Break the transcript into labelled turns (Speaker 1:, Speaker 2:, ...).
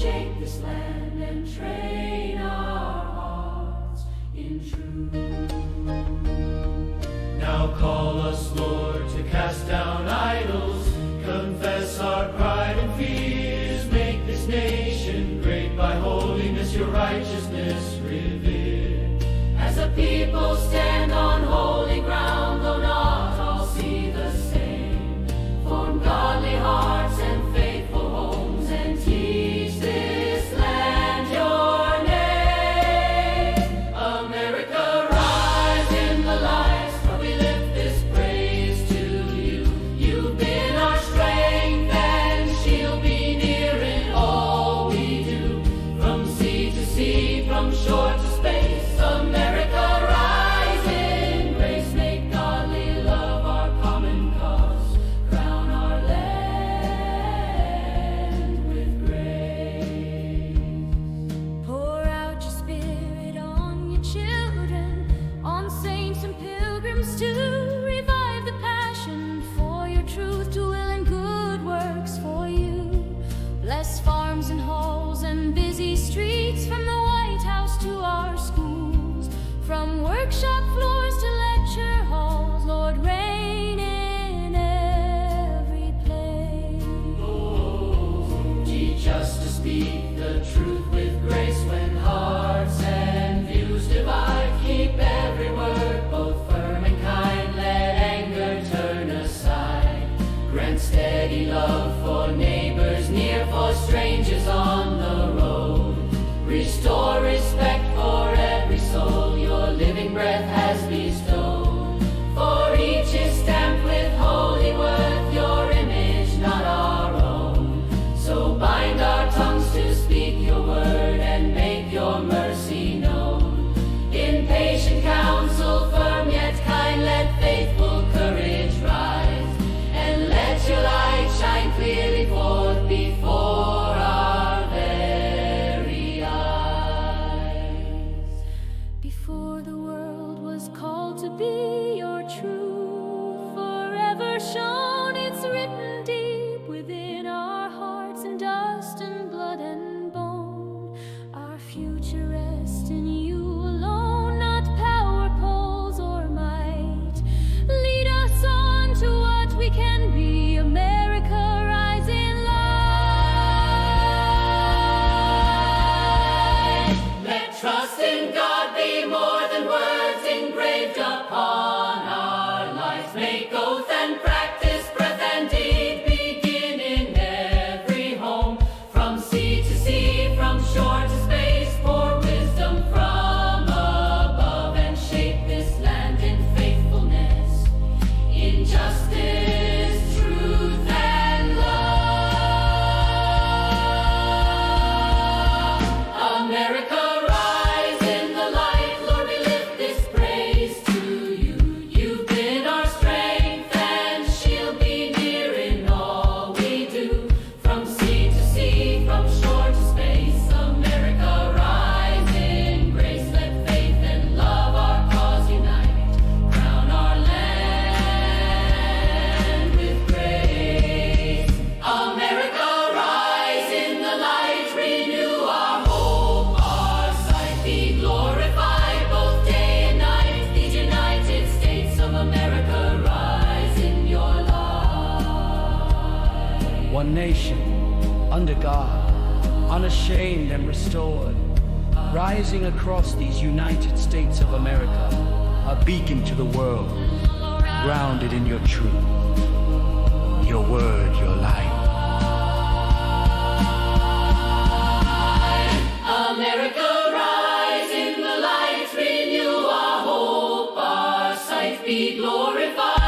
Speaker 1: shake this land and train our hearts in truth.
Speaker 2: Now call us, Lord, to cast down idols, confess our pride and fears, make this nation great by holiness, your righteousness revered.
Speaker 1: As a people stand on holy ground, though not all see the same, form godly hearts and faithful homes, and teach this land your name. America, rise in the light, for we lift this praise to you. You've been our strength and shield, be near in all we do. From sea to sea, from shore to space, America, rise in grace. Make godly love our common cause. Crown our land with grace.
Speaker 3: Pour out your spirit on your children, on saints and pilgrims too. Revive the passion for your truth, to will and good works for you. Bless farms and halls and busy streets, from the White House to our schools, from workshop floors to lecture halls. Lord, reign in every place.
Speaker 1: Teach us to speak the truth with grace when hearts and views divide. Keep every word both firm and kind. Let anger turn aside. Grant steady love for neighbors near, for strangers on the road. Restore respect for every soul your living breath has bestowed. For each is stamped with holy worth, your image, not our own. So bind our tongues to speak your word and make your mercy known. In patient counsel, firm yet kind, let faithful courage rise, and let your light shine clearly forth before our very eyes.
Speaker 3: Before the world was called to be your truth, forever shone, it's written deep within our hearts, in dust and blood and bone. Our future rests in you alone, not power, polls, or might. Lead us on to what we can be. America, rise in light.
Speaker 1: Let trust in God be more than words engraved upon our lives. Make oath and practice, breath and deed begin in every home. From sea to sea, from shore to space, pour wisdom from above, and shape this land in faithfulness, in justice, truth, and love. America, rise in the light, Lord, we lift this praise to you. You've been our strength and shield, be near in all we do. From sea to sea, from shore to space, America, rise in grace. Let faith and love our cause unite, crown our land with grace. America, rise in the light, renew our hope, our sight. Be glorified both day and night. These United States of America, rise in your light.
Speaker 4: One nation, under God, unashamed and restored, rising across these United States of America, a beacon to the world, grounded in your truth, your word, your light.
Speaker 1: America, rise in the light, renew our hope, our sight. Be glorified